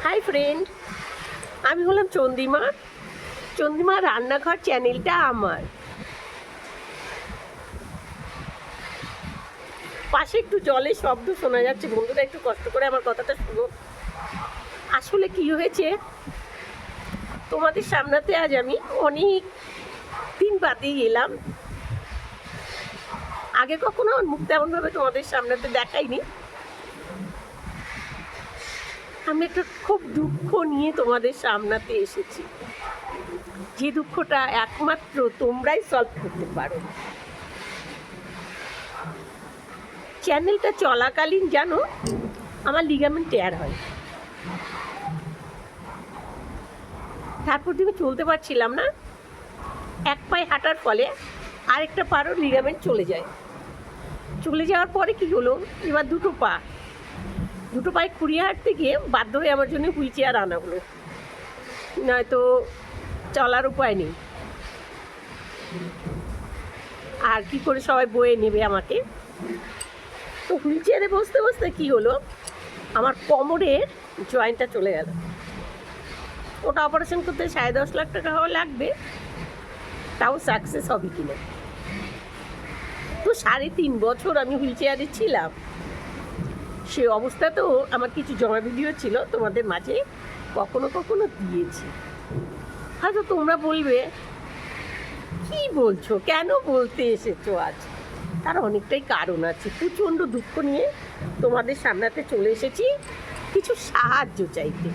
Hi friend, আমি হলাম চন্দ্রিমা। চন্দ্রিমা রান্নাঘর চ্যানেলটা আমার। পাশে একটু জলের শব্দ শোনা যাচ্ছে, বন্ধুরা একটু কষ্ট করে আমার কথাটা শুনো। আসলে কি হয়েছে, তোমাদের সামনাতে আজ আমি অনেক দিন বাদেই এলাম। আগে কখনো আমার মুখ তেমনভাবে তোমাদের সামনাতে দেখাইনি। আমি একটা খুব দুঃখ নিয়ে তোমাদের সামনাতে এসেছি, যে দুঃখটা একমাত্র তোমরাই সলভ করতে পারো। চ্যানেলটা চলাকালীন জানো আমার লিগামেন্ট টেয়ার হয়, তারপর তুমি চলতে পারছিলাম না। এক পায়ে হাঁটার ফলে আরেকটা পারও লিগামেন্ট চলে যায়। চলে যাওয়ার পরে কি হলো, এবার দুটো পায়ে খুঁড়িয়ে হাঁটতে গিয়ে বাধ্য হয়ে আমার জন্য হুইল চেয়ার আনা হলো, নয়তো চলার উপায় নেই। আর কি করে সবাই বয়ে নেবে আমাকে। তো হুইল চেয়ারে বসতে বসতে কী হলো, আমার কোমরের জয়েন্টটা চলে গেল। ওটা অপারেশন করতে 10.5 লাখ টাকা লাগবে, তাও সাকসেস হবে কিনা। তো 3.5 বছর আমি হুইল চেয়ারে ছিলাম। সে অবস্থাতেও আমার কিছু জমা ভিডিও ছিল, তোমাদের মাঝে কখনো কখনো দিয়েছি। হয়তো তোমরা বলবে কি বলছো, কেন বলতে এসেছো আজ। তার অনেকটাই কারণ আছে। প্রচণ্ড দুঃখ নিয়ে তোমাদের সামনেতে চলে এসেছি কিছু সাহায্য চাইতে।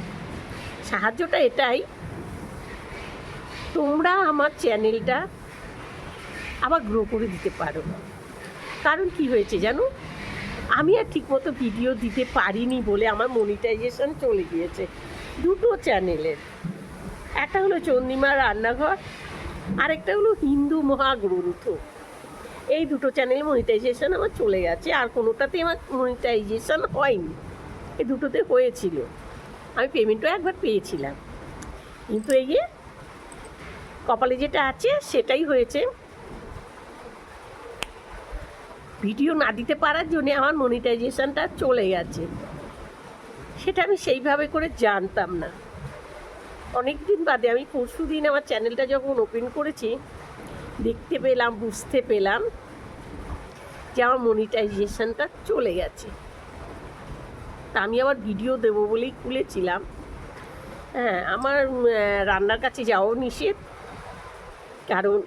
সাহায্যটা এটাই, তোমরা আমার চ্যানেলটা আবার গ্রো করে দিতে পারো। কারণ কি হয়েছে জানো, আমি আর ঠিকমতো ভিডিও দিতে পারিনি বলে আমার মনিটাইজেশন চলে গিয়েছে দুটো চ্যানেলের। একটা হলো চন্দ্রিমা রান্নাঘর, আরেকটা হলো হিন্দু মহাগ্রন্থ। এই দুটো চ্যানেল মনিটাইজেশন আমার চলে গেছে, আর কোনোটাতে আমার মনিটাইজেশন হয়নি। এই দুটোতে হয়েছিল, আমি পেমেন্টও একবার পেয়েছিলাম, কিন্তু এই যে কপালে যেটা আছে সেটাই হয়েছে। ভিডিও না দিতে পারার জন্যে আমার মনিটাইজেশনটা চলে গেছে। সেটা আমি সেইভাবে করে জানতাম না। অনেক দিন বাদে আমি পরশু দিন আমার চ্যানেলটা যখন ওপেন করেছি, দেখতে পেলাম, বুঝতে পেলাম যে আমার মনিটাইজেশনটা চলে গেছে। তা আমি আবার ভিডিও দেবো বলেই খুলেছিলাম। হ্যাঁ, আমার রান্নার কাছে যাওয়াও নিষেধ, কারণ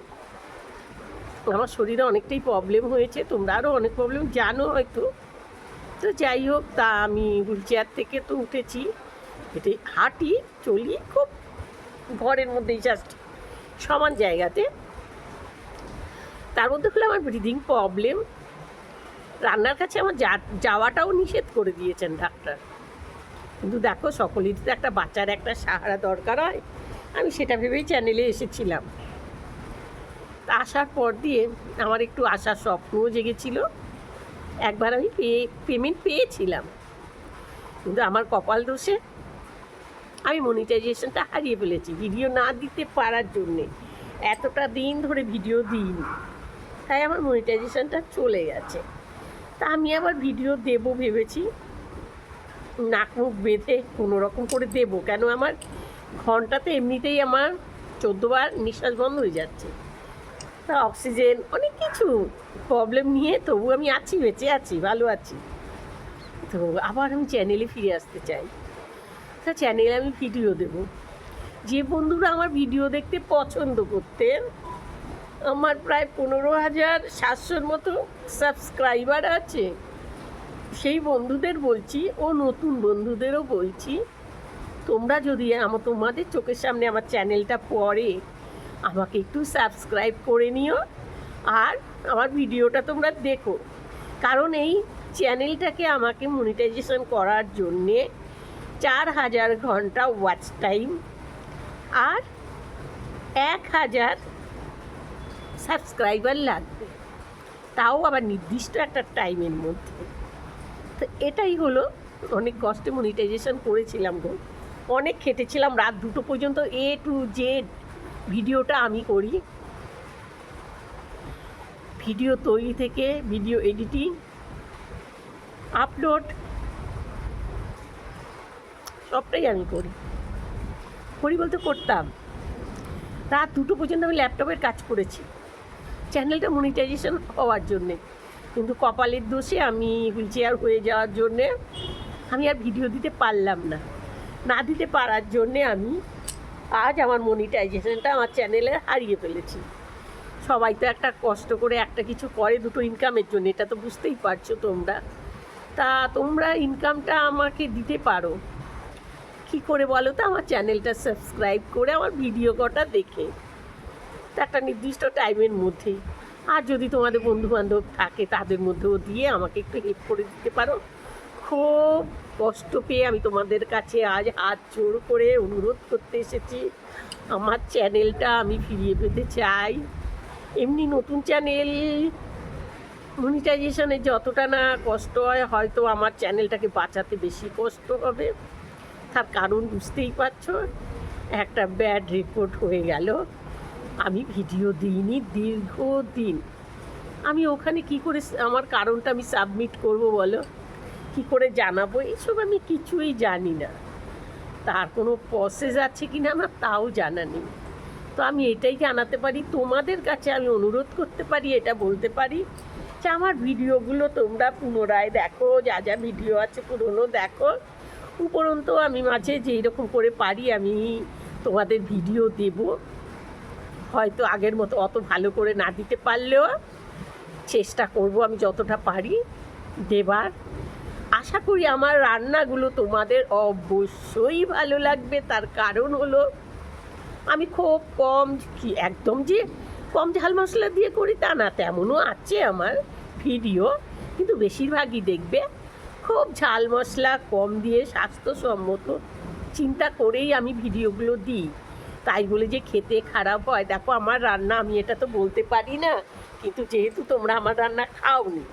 আমার শরীরে অনেকটাই প্রবলেম হয়েছে। তোমরা আরও অনেক প্রবলেম জানো হয়তো। তো যাই হোক, তা আমি হুইল চেয়ার থেকে তো উঠেছি, এতে হাঁটি চলি খুব ঘরের মধ্যেই, জাস্ট সমান জায়গাতে। তার মধ্যে হলো আমার ব্রিদিং প্রবলেম। রান্নার কাছে আমার যাওয়াটাও নিষেধ করে দিয়েছেন ডাক্তার। কিন্তু দেখো, সকলেরই তো একটা বাচ্চার একটা সাহারা দরকার হয়। আমি সেটা ভেবেই চ্যানেলে এসেছিলাম। আসার পর দিয়ে আমার একটু আসার স্বপ্নও জেগেছিল। একবার আমি পেমেন্ট পেয়েছিলাম, কিন্তু আমার কপাল দোষে আমি মনিটাইজেশনটা হারিয়ে ফেলেছি ভিডিও না দিতে পারার জন্যে। এতটা দিন ধরে ভিডিও দিইনি, তাই আমার মনিটাইজেশনটা চলে গেছে। তা আমি আবার ভিডিও দেবো ভেবেছি, নাক মুখ বেঁধে কোনো রকম করে দেবো। কেন, আমার ঘন্টাতে এমনিতেই আমার 14 বার নিঃশ্বাস বন্ধ হয়ে যাচ্ছে। তা অক্সিজেন অনেক কিছু প্রবলেম নিয়ে তবু আমি আছি, বেঁচে আছি, ভালো আছি। তো আবার আমি চ্যানেলে ফিরে আসতে চাই। তা চ্যানেলে আমি ভিডিও দেব। যে বন্ধুরা আমার ভিডিও দেখতে পছন্দ করতেন, আমার প্রায় 15,700 মতো সাবস্ক্রাইবার আছে, সেই বন্ধুদের বলছি ও নতুন বন্ধুদেরও বলছি, তোমরা যদি তোমাদের চোখের সামনে আমার চ্যানেলটা পড়ে, আমাকে একটু সাবস্ক্রাইব করে নিও আর আমার ভিডিওটা তোমরা দেখো। কারণ এই চ্যানেলটাকে আমাকে মনিটাইজেশন করার জন্যে 4,000 ঘন্টা ওয়াচ টাইম আর 1,000 সাবস্ক্রাইবার লাগবে, তাও আবার নির্দিষ্ট একটা টাইমের মধ্যে। তো এটাই হলো, অনেক কষ্টে মনিটাইজেশন করেছিলাম গো, অনেক খেটেছিলাম। রাত 2টো পর্যন্ত A to Z ভিডিওটা আমি করি। ভিডিও তৈরি থেকে ভিডিও এডিটিং, আপলোড সবটাই আমি করি বলতে করতাম। রাত 2টো পর্যন্ত আমি ল্যাপটপের কাজ করেছি চ্যানেলটা মনিটাইজেশন হওয়ার জন্যে, কিন্তু কপালের দোষে আমি হুইল চেয়ার হয়ে যাওয়ার জন্যে আমি আর ভিডিও দিতে পারলাম না দিতে পারার জন্যে আমি আজ আমার মনিটাইজেশনটা আমার চ্যানেলে হারিয়ে ফেলেছি। সবাই তো একটা কষ্ট করে একটা কিছু করে দুটো ইনকামের জন্য, এটা তো বুঝতেই পারছো তোমরা। তা তোমরা ইনকামটা আমাকে দিতে পারো কি করে বলো তো? আমার চ্যানেলটা সাবস্ক্রাইব করে আমার ভিডিও কটা দেখে তো একটা নির্দিষ্ট টাইমের মধ্যেই, আর যদি তোমাদের বন্ধুবান্ধব থাকে তাদের মধ্যেও দিয়ে আমাকে একটু হেল্প করে দিতে পারো। খুব কষ্ট পেয়ে আমি তোমাদের কাছে আজ হাত জোড় করে অনুরোধ করতে এসেছি, আমার চ্যানেলটা আমি ফিরিয়ে পেতে চাই। এমনি নতুন চ্যানেল মনিটাইজেশনের যতটা না কষ্ট হয়, হয়তো আমার চ্যানেলটাকে বাঁচাতে বেশি কষ্ট হবে। তার কারণ বুঝতেই পারছো, একটা ব্যাড রিপোর্ট হয়ে গেল, আমি ভিডিও দিইনি দীর্ঘদিন। আমি ওখানে কি করে আমার কারণটা আমি সাবমিট করব বলো, কি করে জানাবো? এইসব আমি কিছুই জানি না, তার কোনো প্রসেস আছে কি না আমার তাও জানা নেই। তো আমি এটাই জানাতে পারি, তোমাদের কাছে আমি অনুরোধ করতে পারি, এটা বলতে পারি যে আমার ভিডিওগুলো তোমরা পুনরায় দেখো, যা যা ভিডিও আছে পুরনো দেখো। উপরন্তু আমি মাঝে যেই রকম করে পারি আমি তোমাদের ভিডিও দেব, হয়তো আগের মতো অত ভালো করে না দিতে পারলেও চেষ্টা করব আমি যতটা পারি দেবার। আশা করি আমার রান্নাগুলো তোমাদের অবশ্যই ভালো লাগবে। তার কারণ হলো আমি খুব কম, কি একদম যে কম ঝাল মশলা দিয়ে করি তা না, তেমনও আছে আমার ভিডিও, কিন্তু বেশিরভাগই দেখবে খুব ঝাল মশলা কম দিয়ে স্বাস্থ্যসম্মত চিন্তা করেই আমি ভিডিওগুলো দিই। তাই বলে যে খেতে খারাপ হয়, দেখো আমার রান্না আমি এটা তো বলতে পারি না, কিন্তু যেহেতু তোমরা আমার রান্না খাওনি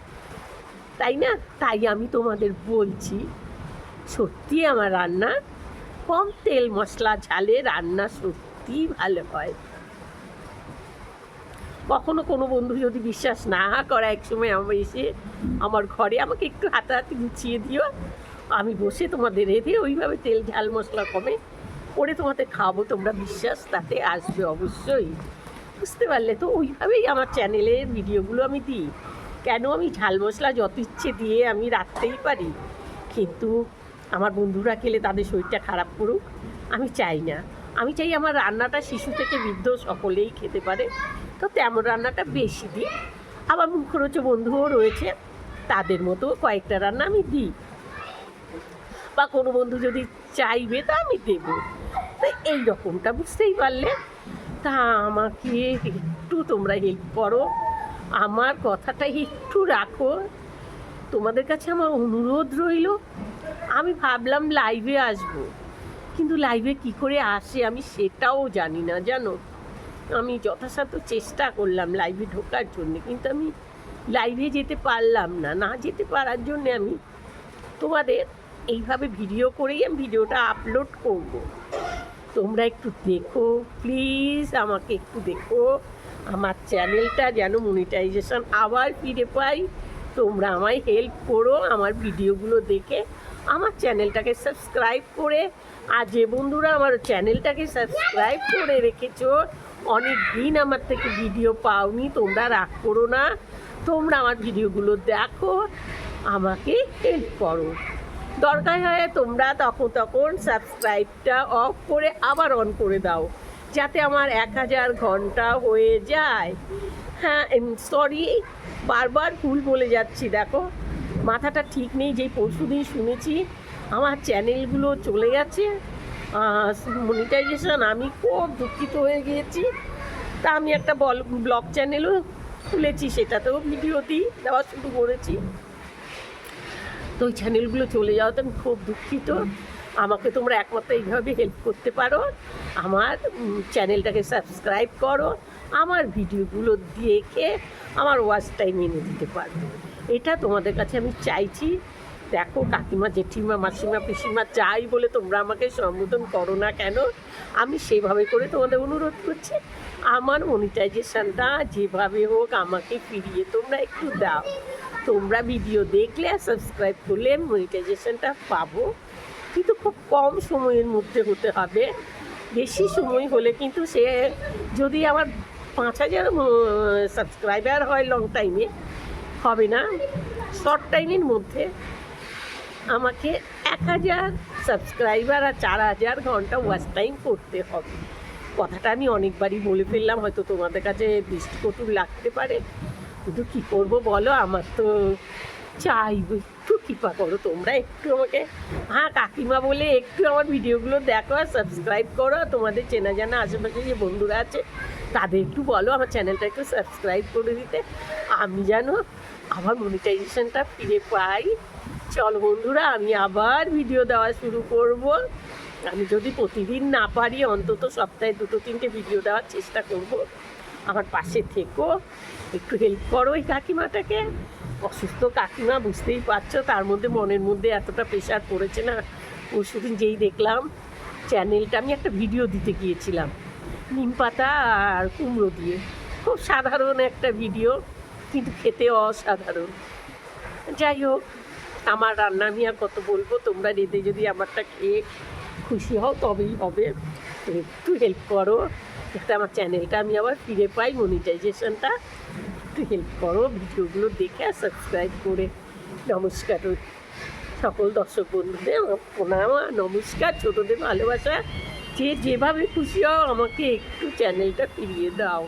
তাই না, তাই আমি তোমাদের বলছি সত্যি আমার রান্না কম তেল মশলা ঝালে রান্না সত্যিই ভালো হয়। কখনো কোনো বন্ধু যদি বিশ্বাস না করে, একসময় আমি এসে আমার ঘরে আমাকে একটু হাতাহাতি গুছিয়ে দিও, আমি বসে তোমাদের রেঁধে ওইভাবে তেল ঝাল মশলা কমে করে তোমাদের খাবো, তোমরা বিশ্বাস তাতে আসবে অবশ্যই। বুঝতে পারলে তো? ওইভাবেই আমার চ্যানেলের ভিডিওগুলো আমি দিই। কেন আমি ঝাল মশলা যত ইচ্ছে দিয়ে আমি রাখতেই পারি, কিন্তু আমার বন্ধুরা খেলে তাদের শরীরটা খারাপ করুক আমি চাই না। আমি চাই আমার রান্নাটা শিশু থেকে বৃদ্ধ সকলেই খেতে পারে, তো তেমন রান্নাটা বেশি দিই। আবার মুখরোচক বন্ধুও রয়েছে, তাদের মতো কয়েকটা রান্না আমি দিই, বা কোনো বন্ধু যদি চাইবে তা আমি দেবো। তো এই রকমটা বুঝতেই পারলে। তা আমাকে একটু তোমরা হেল্প করো, আমার কথাটা একটু রাখো, তোমাদের কাছে আমার অনুরোধ রইল। আমি ভাবলাম লাইভে আসব, কিন্তু লাইভে কি করে আসে আমি সেটাও জানি না জানো। আমি যথাসাধ্য চেষ্টা করলাম লাইভে ঢোকার জন্য, কিন্তু আমি লাইভে যেতে পারলাম না যেতে পারার জন্য আমি তোমাদের এইভাবে ভিডিও করেই আমি ভিডিওটা আপলোড করব। তোমরা একটু দেখো প্লিজ, আমাকে একটু দেখো, আমার চ্যানেলটা যেন মনিটাইজেশন আবার ফিরে পাই। তোমরা আমায় হেল্প করো আমার ভিডিওগুলো দেখে আমার চ্যানেলটাকে সাবস্ক্রাইব করে। আর যে বন্ধুরা আমার চ্যানেলটাকে সাবস্ক্রাইব করে রেখেছো, অনেক দিন আমার থেকে ভিডিও পাওনি, তোমরা রাগ করো না, তোমরা আমার ভিডিওগুলো দেখো, আমাকে হেল্প করো। দরকার হয় তোমরা তখন সাবস্ক্রাইবটা অফ করে আবার অন করে দাও, যাতে আমার 1000 ঘন্টা হয়ে যায়। হ্যাঁ সরি, বারবার ভুল বলে যাচ্ছি, দেখো মাথাটা ঠিক নেই। যেই পরশুদিন শুনেছি আমার চ্যানেলগুলো চলে গেছে মনিটাইজেশন, আমি খুব দুঃখিত হয়ে গিয়েছি। তা আমি একটা ব্লগ চ্যানেলও খুলেছি, সেটাতেও ভিডিও দেওয়া শুরু করেছি। তো ওই চ্যানেলগুলো চলে যাওয়াতে আমি খুব দুঃখিত। আমাকে তোমরা একমাত্র এইভাবে হেল্প করতে পারো, আমার চ্যানেলটাকে সাবস্ক্রাইব করো, আমার ভিডিওগুলো দেখে আমার ওয়াচ টাইম এনে দিতে পারো, এটা তোমাদের কাছে আমি চাইছি। দেখো কাকিমা জেঠিমা মাসিমা পিসিমা চাই বলে তোমরা আমাকে সম্বোধন করো না কেন, আমি সেভাবে করে তোমাদের অনুরোধ করছি, আমার মনিটাইজেশনটা যেভাবে হোক আমাকে ফিরিয়ে তোমরা একটু দাও। তোমরা ভিডিও দেখলে আর সাবস্ক্রাইব করলে মনিটাইজেশনটা পাবো, কিন্তু খুব কম সময়ের মধ্যে হতে হবে। বেশি সময় হলে কিন্তু সে যদি আমার 5,000 সাবস্ক্রাইবার হয় লং টাইমে, হবে না। শর্ট টাইমের মধ্যে আমাকে 1,000 সাবস্ক্রাইবার আর 4,000 ঘন্টা ওয়াচ টাইম করতে হবে। কথাটা আমি অনেকবারই বলে ফেললাম, হয়তো তোমাদের কাছে দৃষ্টিকটু লাগতে পারে, কিন্তু কী করবো বলো, আমার তো চাইবো একটু কৃপা করো তোমরা, একটু আমাকে কাকিমা বলে একটু আমার ভিডিওগুলো দেখো আর সাবস্ক্রাইব করো। তোমাদের চেনা জানা আশেপাশে যে বন্ধুরা আছে তাদের একটু বলো আমার চ্যানেলটা একটু সাবস্ক্রাইব করে দিতে, আমি যেন আবার মনিটাইজেশনটা ফিরে পাই। চলো বন্ধুরা, আমি আবার ভিডিও দেওয়া শুরু করব। আমি যদি প্রতিদিন না পারি অন্তত সপ্তাহে 2-3টে ভিডিও দেওয়ার চেষ্টা করব। আমার পাশে থেকো, একটু হেল্প করো এই কাকিমাটাকে। অসুস্থ কাকিমা, বুঝতেই পারছো, তার মধ্যে মনের মধ্যে এতটা প্রেশার পড়েছে না। পরশুদিন যেই দেখলাম চ্যানেলটা, আমি একটা ভিডিও দিতে গিয়েছিলাম নিম পাতা আর কুমড়ো দিয়ে, খুব সাধারণ একটা ভিডিও, কিন্তু খেতে অসাধারণ। যাই হোক, আমার রান্না আমি আর কত বলবো, তোমরা রেঁধে যদি আমারটা খেয়ে খুশি হও তবেই হবে। একটু হেল্প করো যাতে আমার চ্যানেলটা আমি আবার ফিরে পাই, মনিটাইজেশনটা। একটু হেল্প করো, ভিডিওগুলো দেখে আর সাবস্ক্রাইব করে। নমস্কার সকল দর্শক বন্ধুদের, আমার প্রণাম, নমস্কার, ছোটোদের ভালোবাসা। যে যেভাবে খুশি হও আমাকে একটু চ্যানেলটা ফিরিয়ে দাও।